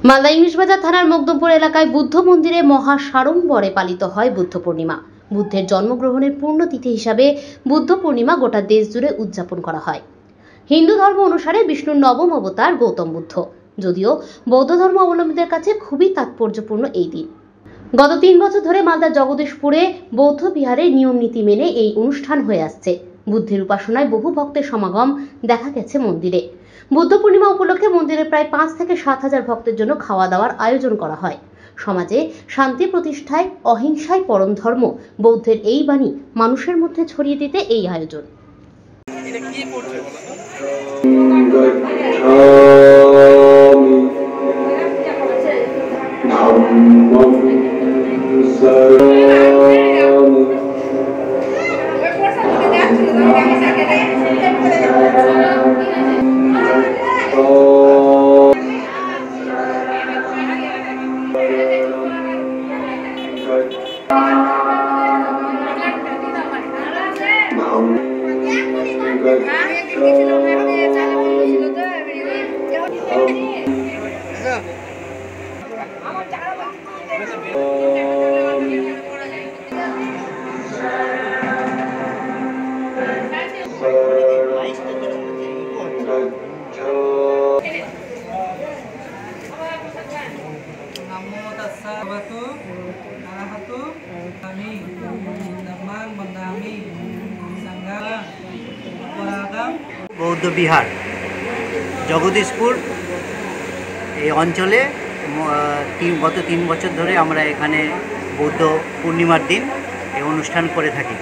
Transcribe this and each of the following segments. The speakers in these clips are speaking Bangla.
মালদা ইংলিশবাজার থানার মকদমপুর এলাকায় বুদ্ধ মন্দিরে মহা সাড়ম্বরে পালিত হয় বুদ্ধ পূর্ণিমা। বুদ্ধের জন্মগ্রহণের পূর্ণতিথি হিসাবে বুদ্ধ পূর্ণিমা গোটা দেশ জুড়ে উদযাপন করা হয়। হিন্দু ধর্ম অনুসারে বিষ্ণুর নবম অবতার গৌতম বুদ্ধ, যদিও বৌদ্ধ ধর্ম অবলম্বীদের কাছে খুবই তাৎপর্যপূর্ণ এই দিন। গত ৩ বছর ধরে মালদার জগদীশপুরে বৌদ্ধ বিহারে নিয়ম নীতি মেনে এই অনুষ্ঠান হয়ে আসছে। বুদ্ধের উপাসনায় বহু ভক্তের সমাগম দেখা গেছে মন্দিরে। বুদ্ধ পূর্ণিমা উপলক্ষে মন্দিরে প্রায় ৫ থেকে ৭ হাজার ভক্তের জন্য খাওয়া দাওয়ার আয়োজন করা হয়। সমাজে শান্তি প্রতিষ্ঠায় অহিংসাই পরম ধর্ম বৌদ্ধের এই বাণী মানুষের মধ্যে ছড়িয়ে দিতে এই আয়োজন। বৌদ্ধ বিহার জগদীশপুর এই অঞ্চলে গত ৩ বছর ধরে আমরা এখানে বৌদ্ধ পূর্ণিমার দিন এই অনুষ্ঠান করে থাকি।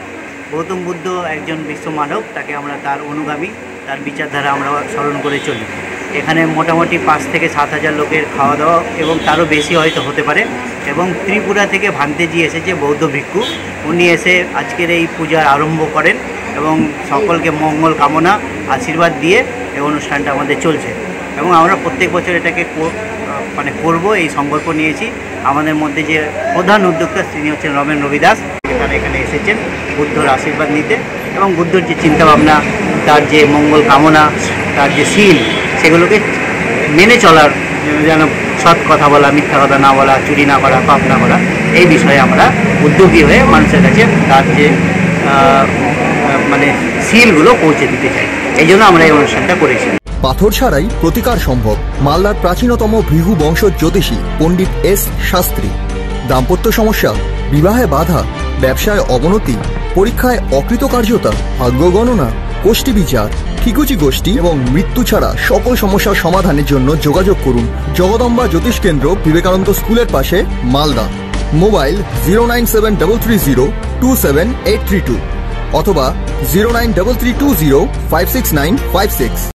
গৌতম বুদ্ধ একজন বিশ্বমানব, তাকে আমরা তার অনুগামী, তার বিচারধারা আমরা স্মরণ করে চলি। এখানে মোটামুটি ৫ থেকে ৭ হাজার লোকের খাওয়া দাওয়া এবং তারও বেশি হয়তো হতে পারে। এবং ত্রিপুরা থেকে ভান্তেজি এসেছে বৌদ্ধ ভিক্ষু, উনি এসে আজকের এই পূজার আরম্ভ করেন এবং সকলকে মঙ্গল কামনা আশীর্বাদ দিয়ে এই অনুষ্ঠানটা আমাদের চলছে। এবং আমরা প্রত্যেক বছর এটাকে করব এই সংকল্প নিয়েছি। আমাদের মধ্যে যে প্রধান উদ্যোক্তা তিনি হচ্ছেন রমেন রবিদাস, তারা এখানে এসেছেন বুদ্ধর আশীর্বাদ নিতে এবং বুদ্ধর যে চিন্তাভাবনা, তার যে মঙ্গল কামনা, তার যে শীল, সেগুলোকে মেনে চলার, যেন সৎ কথা বলা, মিথ্যা কথা না বলা, চুরি না করা, পাপ না করা, এই বিষয়ে আমরা উদ্যোগী হয়ে মানুষের কাছে তার যে শীলগুলো পৌঁছে দিতে চাই। এই জন্য আমরা এই অনুষ্ঠানটা করেছি। পাথর ছাড়াই প্রতিকার সম্ভব। মালদার প্রাচীনতম ভৃগু বংশ জ্যোতিষী পণ্ডিত এস শাস্ত্রী। দাম্পত্য সমস্যা, বিবাহে বাধা, ব্যবসায় অবনতি, পরীক্ষায় অকৃতকার্যতা, ভাগ্য গণনা, গোষ্ঠী বিচার, ঠিকুচি গোষ্ঠী এবং মৃত্যু ছাড়া সকল সমস্যার সমাধানের জন্য যোগাযোগ করুন জগদম্বা জ্যোতিষ কেন্দ্র, বিবেকানন্দ স্কুলের পাশে, মালদা। মোবাইল 09733027832 অথবা 09332056956।